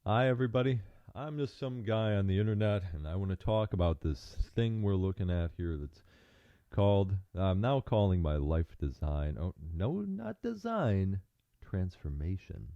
Hi, everybody. I'm just some guy on the internet, and I want to talk about this thing we're looking at here that's called, I'm now calling my life design. Oh, no, not design, transformation.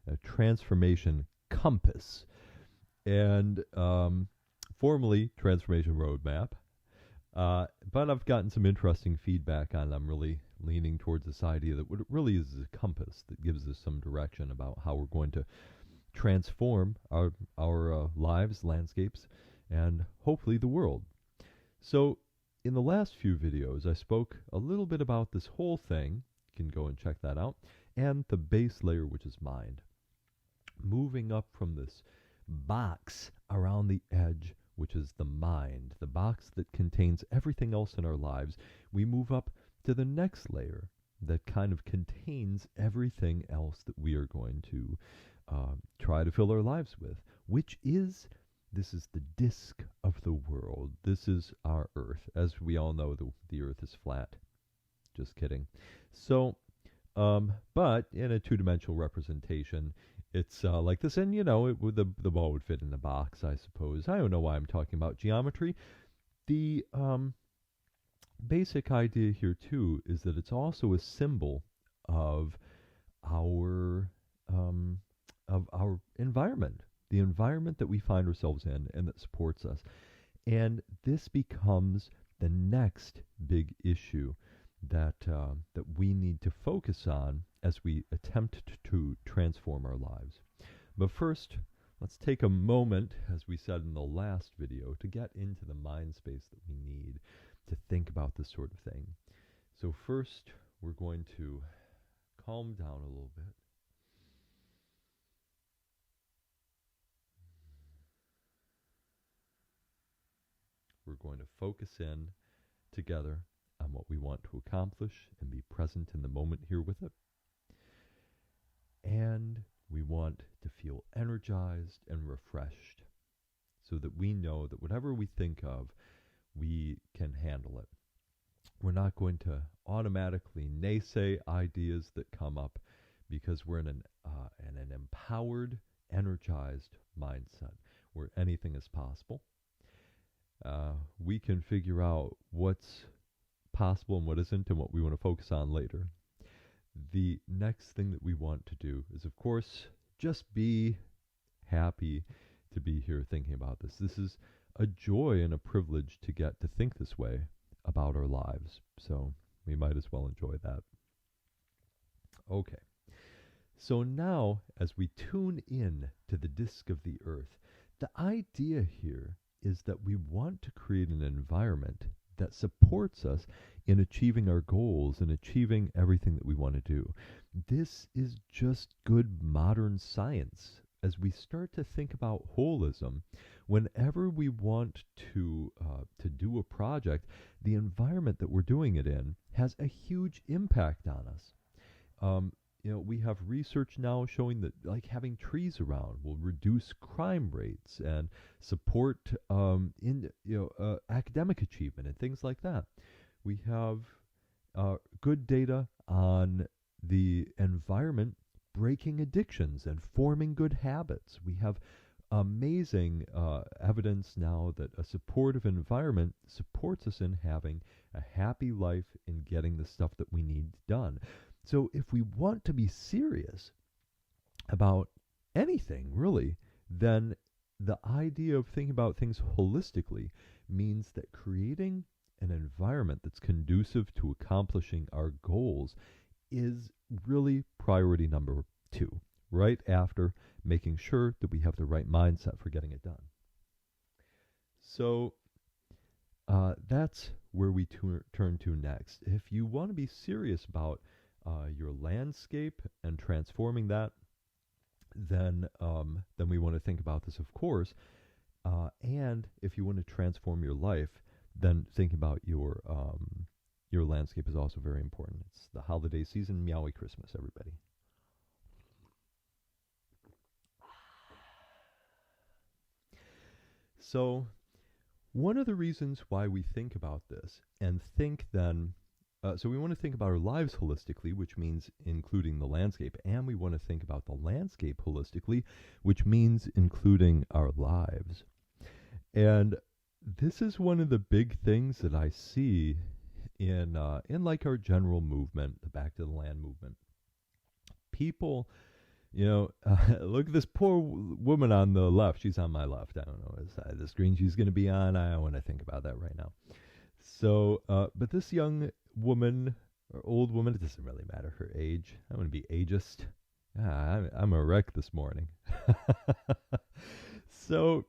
A transformation compass. And formerly, transformation roadmap. But I've gotten some interesting feedback on. I'm really leaning towards this idea that what it really is a compass that gives us some direction about how we're going to transform our lives, landscapes, and hopefully the world. So, in the last few videos, I spoke a little bit about this whole thing. You can go and check that out. And the base layer, which is mind. Moving up from this box around the edge, which is the mind, the box that contains everything else in our lives, we move up to the next layer that kind of contains everything else that we are going to try to fill our lives with, which is this is the disk of the world. This is our Earth. As we all know, the Earth is flat. Just kidding. So, but in a two-dimensional representation, it's like this, and the ball would fit in the box, I suppose. I don't know why I'm talking about geometry. The basic idea here too is that it's also a symbol of our um, our environment, the environment that we find ourselves in and that supports us. And this becomes the next big issue that we need to focus on as we attempt to transform our lives. But first, let's take a moment, as we said in the last video, to get into the mind space that we need to think about this sort of thing. So first, we're going to calm down a little bit. We're going to focus in together on what we want to accomplish and be present in the moment here with it. And we want to feel energized and refreshed so that we know that whatever we think of, we can handle it. We're not going to automatically naysay ideas that come up because we're in an empowered, energized mindset where anything is possible. We can figure out what's possible and what isn't and what we want to focus on later. The next thing that we want to do is, of course, just be happy to be here thinking about this. This is a joy and a privilege to get to think this way about our lives. So we might as well enjoy that. Okay. So now, as we tune in to the disk of the earth, the idea here is that we want to create an environment that supports us in achieving our goals and achieving everything that we want to do. This is just good modern science. As we start to think about holism, whenever we want to do a project, the environment that we're doing it in has a huge impact on us. We have research now showing that like having trees around will reduce crime rates and support academic achievement and things like that. We have good data on the environment breaking addictions and forming good habits. We have amazing evidence now that a supportive environment supports us in having a happy life and getting the stuff that we need done. So if we want to be serious about anything, really, then the idea of thinking about things holistically means that creating an environment that's conducive to accomplishing our goals is really priority number 2, right after making sure that we have the right mindset for getting it done. So that's where we turn to next. If you want to be serious about your landscape and transforming that, then we want to think about this, of course. And if you want to transform your life, then think about your landscape is also very important. It's the holiday season, meowy Christmas, everybody. So, one of the reasons why we think about this and think then So we want to think about our lives holistically, which means including the landscape, and we want to think about the landscape holistically, which means including our lives. And this is one of the big things that I see in like our general movement, the Back to the Land movement. People, look at this poor woman on the left. She's on my left. I don't know what side of the screen she's going to be on. I don't want to think about that right now. So, but this young woman or old woman, it doesn't really matter her age. I want to be ageist. I'm a wreck this morning. So,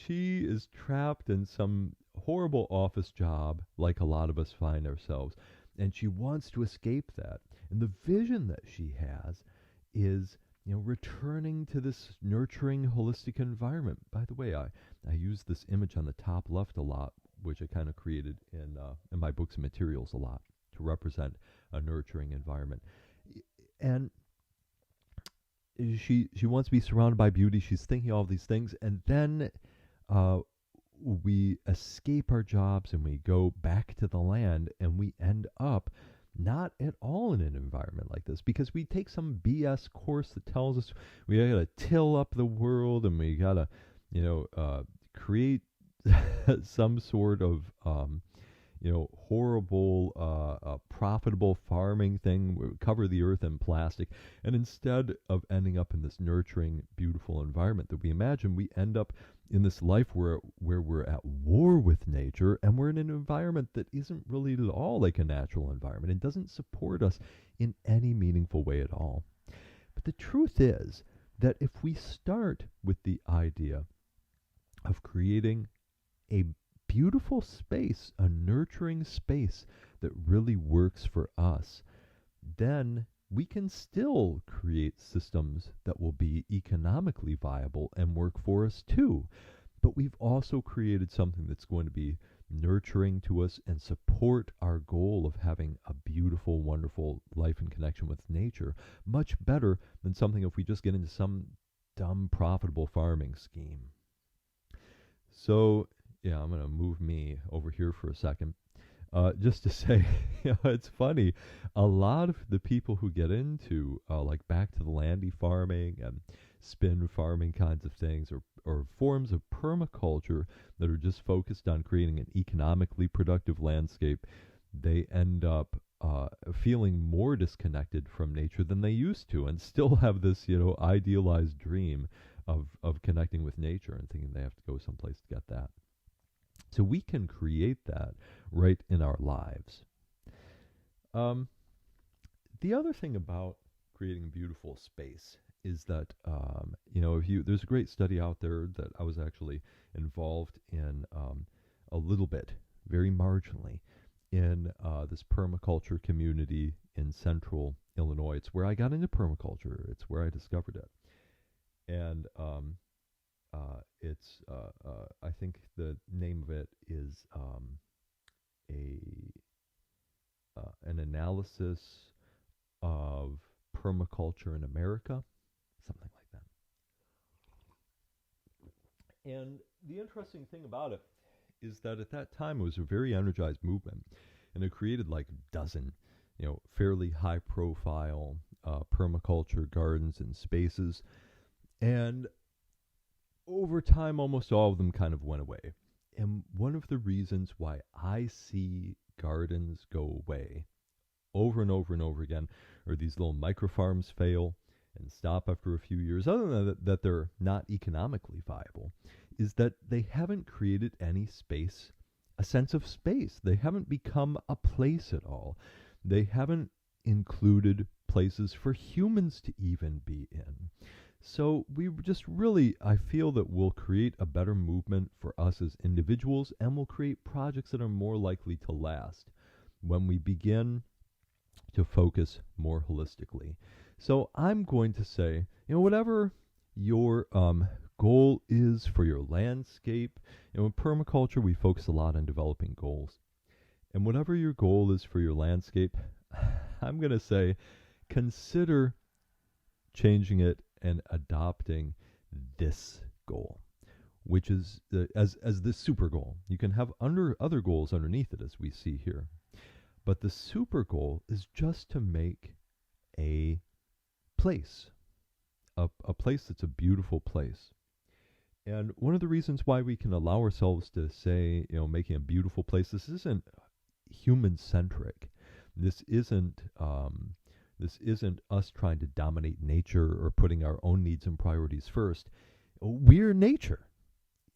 she is trapped in some horrible office job like a lot of us find ourselves. And she wants to escape that. And the vision that she has is, returning to this nurturing, holistic environment. By the way, I use this image on the top left a lot, which I kind of created in my books and materials a lot to represent a nurturing environment. And she wants to be surrounded by beauty. She's thinking all of these things, and then we escape our jobs and we go back to the land, and we end up not at all in an environment like this because we take some BS course that tells us we got to till up the world and we got to, create some sort of horrible profitable farming thing, cover the earth in plastic, and instead of ending up in this nurturing, beautiful environment that we imagine, we end up in this life where we're at war with nature, and we're in an environment that isn't really at all like a natural environment and doesn't support us in any meaningful way at all. But the truth is that if we start with the idea of creating a beautiful space, a nurturing space that really works for us, then we can still create systems that will be economically viable and work for us too. But we've also created something that's going to be nurturing to us and support our goal of having a beautiful, wonderful life in connection with nature much better than something if we just get into some dumb, profitable farming scheme. So, yeah, I'm going to move me over here for a second. Just to say, it's funny. A lot of the people who get into like back to the landy farming and spin farming kinds of things, or forms of permaculture that are just focused on creating an economically productive landscape, they end up feeling more disconnected from nature than they used to, and still have this, idealized dream of connecting with nature and thinking they have to go someplace to get that. So we can create that right in our lives. The other thing about creating beautiful space is that, there's a great study out there that I was actually involved in a little bit, very marginally, in this permaculture community in central Illinois. It's where I got into permaculture. It's where I discovered it. And it's I think the name of it is an analysis of permaculture in America, something like that. And the interesting thing about it is that at that time it was a very energized movement, and it created like a dozen, fairly high-profile permaculture gardens and spaces, and over time, almost all of them kind of went away. And one of the reasons why I see gardens go away over and over and over again, or these little micro farms fail and stop after a few years, other than that they're not economically viable, is that they haven't created any space, a sense of space. They haven't become a place at all. They haven't included places for humans to even be in. So we just really, I feel that we'll create a better movement for us as individuals, and we'll create projects that are more likely to last when we begin to focus more holistically. So I'm going to say, whatever your goal is for your landscape, in permaculture we focus a lot on developing goals. And whatever your goal is for your landscape, I'm going to say, consider changing it and adopting this goal, which is as the super goal. You can have other goals underneath it, as we see here. But the super goal is just to make a place, a place that's a beautiful place. And one of the reasons why we can allow ourselves to say, making a beautiful place, this isn't human centric. This isn't us trying to dominate nature or putting our own needs and priorities first. We're nature.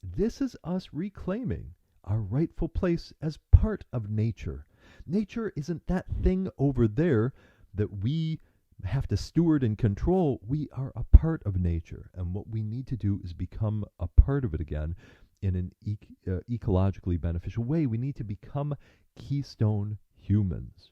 This is us reclaiming our rightful place as part of nature. Nature isn't that thing over there that we have to steward and control. We are a part of nature, and what we need to do is become a part of it again in an ecologically beneficial way. We need to become keystone humans.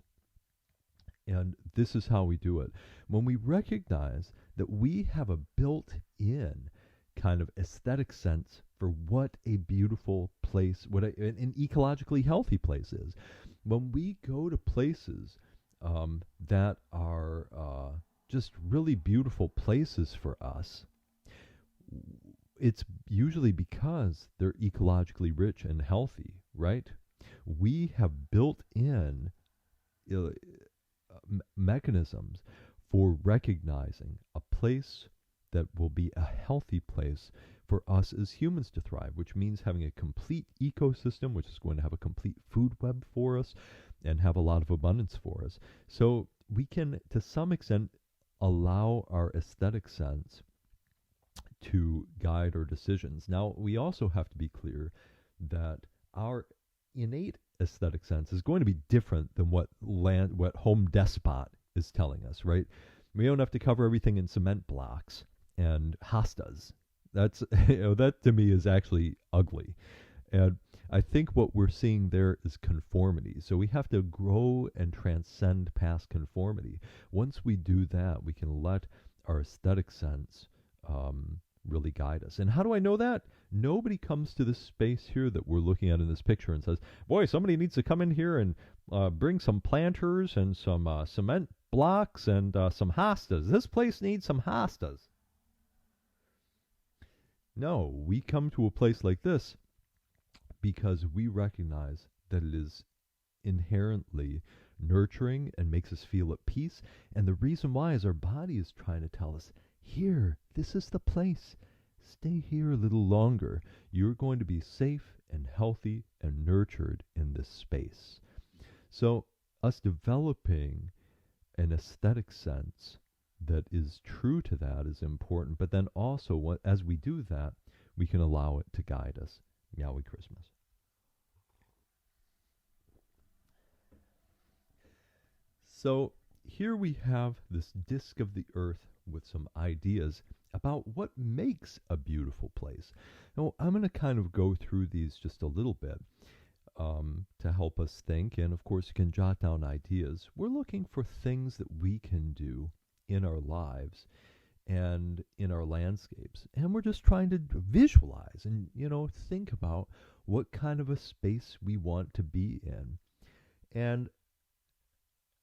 And this is how we do it. When we recognize that we have a built-in kind of aesthetic sense for what a beautiful place, what an ecologically healthy place is. When we go to places that are just really beautiful places for us, it's usually because they're ecologically rich and healthy, right? We have built in mechanisms for recognizing a place that will be a healthy place for us as humans to thrive, which means having a complete ecosystem, which is going to have a complete food web for us and have a lot of abundance for us. So we can, to some extent, allow our aesthetic sense to guide our decisions. Now, we also have to be clear that our innate aesthetic sense is going to be different than what Home Depot is telling us, right? We don't have to cover everything in cement blocks and hostas. That's that to me is actually ugly. And I think what we're seeing there is conformity. So we have to grow and transcend past conformity. Once we do that, we can let our aesthetic sense really guide us. And how do I know that? Nobody comes to this space here that we're looking at in this picture and says, boy, somebody needs to come in here and bring some planters and some cement blocks and some hostas. This place needs some hostas. No, we come to a place like this because we recognize that it is inherently nurturing and makes us feel at peace. And the reason why is our body is trying to tell us, here, this is the place. Stay here a little longer. You're going to be safe and healthy and nurtured in this space. So us developing an aesthetic sense that is true to that is important. But then also, as we do that, we can allow it to guide us. Yowie Christmas. So here we have this disk of the earth with some ideas about what makes a beautiful place. Now, I'm going to kind of go through these just a little bit to help us think. And of course, you can jot down ideas. We're looking for things that we can do in our lives and in our landscapes. And we're just trying to visualize and, think about what kind of a space we want to be in. And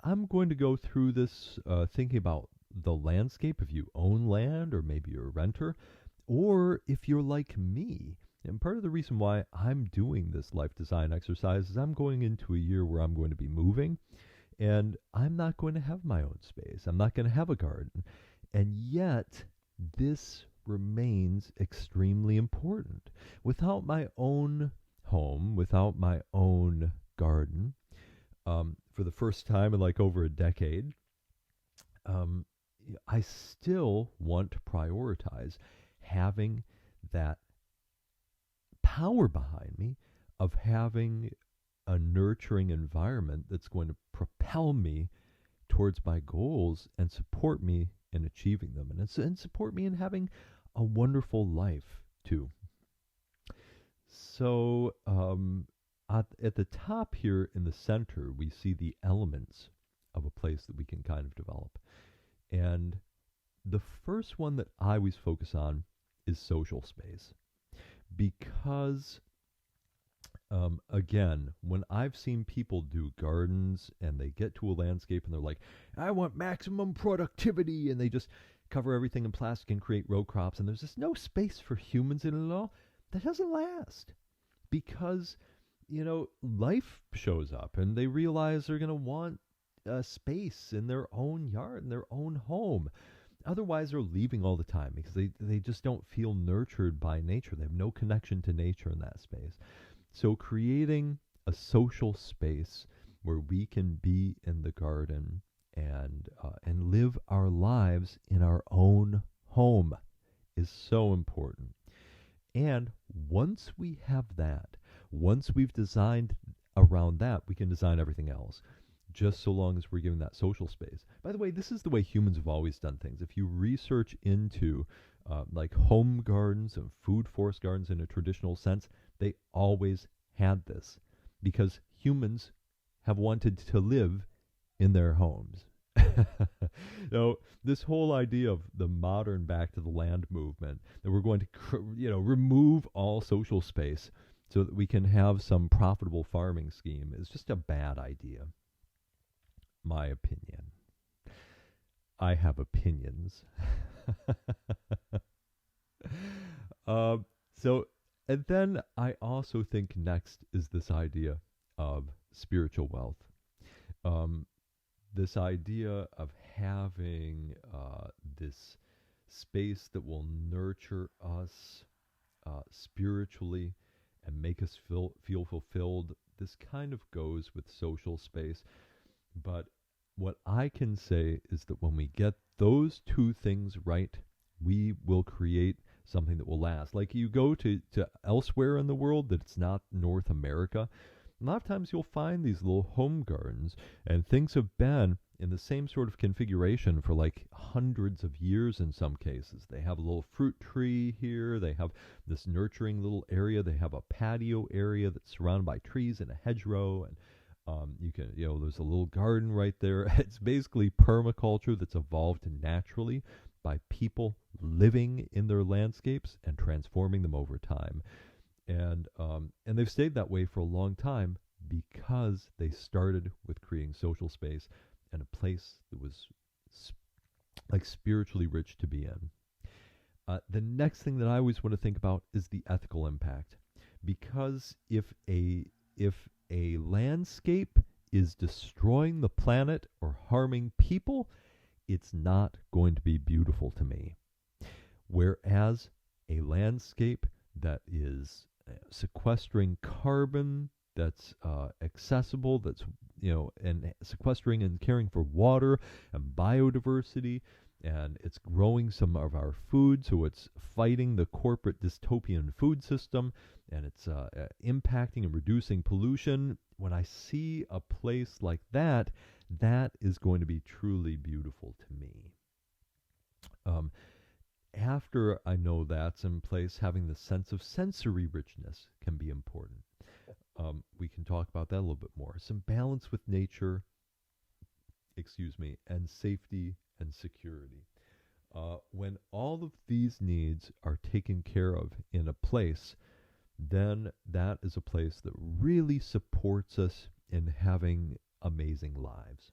I'm going to go through this thinking about the landscape if you own land or maybe you're a renter, or if you're like me. And part of the reason why I'm doing this life design exercise is I'm going into a year where I'm going to be moving, and I'm not going to have my own space. I'm not going to have a garden. And yet, this remains extremely important. Without my own home, without my own garden, for the first time in like over a decade, I still want to prioritize having that power behind me of having a nurturing environment that's going to propel me towards my goals and support me in achieving them, and support me in having a wonderful life too. So at the top here in the center, we see the elements of a place that we can kind of develop. And the first one that I always focus on is social space. Because, again, when I've seen people do gardens and they get to a landscape and they're like, I want maximum productivity, and they just cover everything in plastic and create row crops, and there's just no space for humans in it at all, that doesn't last. Because life shows up and they realize they're going to want space in their own yard, in their own home. Otherwise, they're leaving all the time because they just don't feel nurtured by nature. They have no connection to nature in that space. So creating a social space where we can be in the garden and live our lives in our own home is so important. And once we have that, once we've designed around that, we can design everything else, just so long as we're giving that social space. By the way, this is the way humans have always done things. If you research into like home gardens and food forest gardens in a traditional sense, they always had this because humans have wanted to live in their homes. So this whole idea of the modern back to the land movement, that we're going to remove all social space so that we can have some profitable farming scheme, is just a bad idea. My opinion. I have opinions. And then I also think next is this idea of spiritual wealth. This idea of having this space that will nurture us spiritually and make us feel fulfilled. This kind of goes with social space. But what I can say is that when we get those two things right, we will create something that will last. Like you go to elsewhere in the world that it's not North America, a lot of times you'll find these little home gardens, and things have been in the same sort of configuration for like hundreds of years in some cases. They have a little fruit tree here, they have this nurturing little area, they have a patio area that's surrounded by trees and a hedgerow, and there's a little garden right there. It's basically permaculture that's evolved naturally by people living in their landscapes and transforming them over time. And they've stayed that way for a long time because they started with creating social space and a place that was spiritually rich to be in. The next thing that I always want to think about is the ethical impact, because if a landscape is destroying the planet or harming people, it's not going to be beautiful to me. Whereas a landscape that is sequestering carbon, that's accessible, that's and sequestering and caring for water and biodiversity, and it's growing some of our food, so it's fighting the corporate dystopian food system, and it's impacting and reducing pollution. When I see a place like that, that is going to be truly beautiful to me. After I know that's in place, having the sense of sensory richness can be important. We can talk about that a little bit more. Some balance with nature, and safety and security. When all of these needs are taken care of in a place, then that is a place that really supports us in having amazing lives.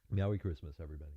Merry Christmas, everybody.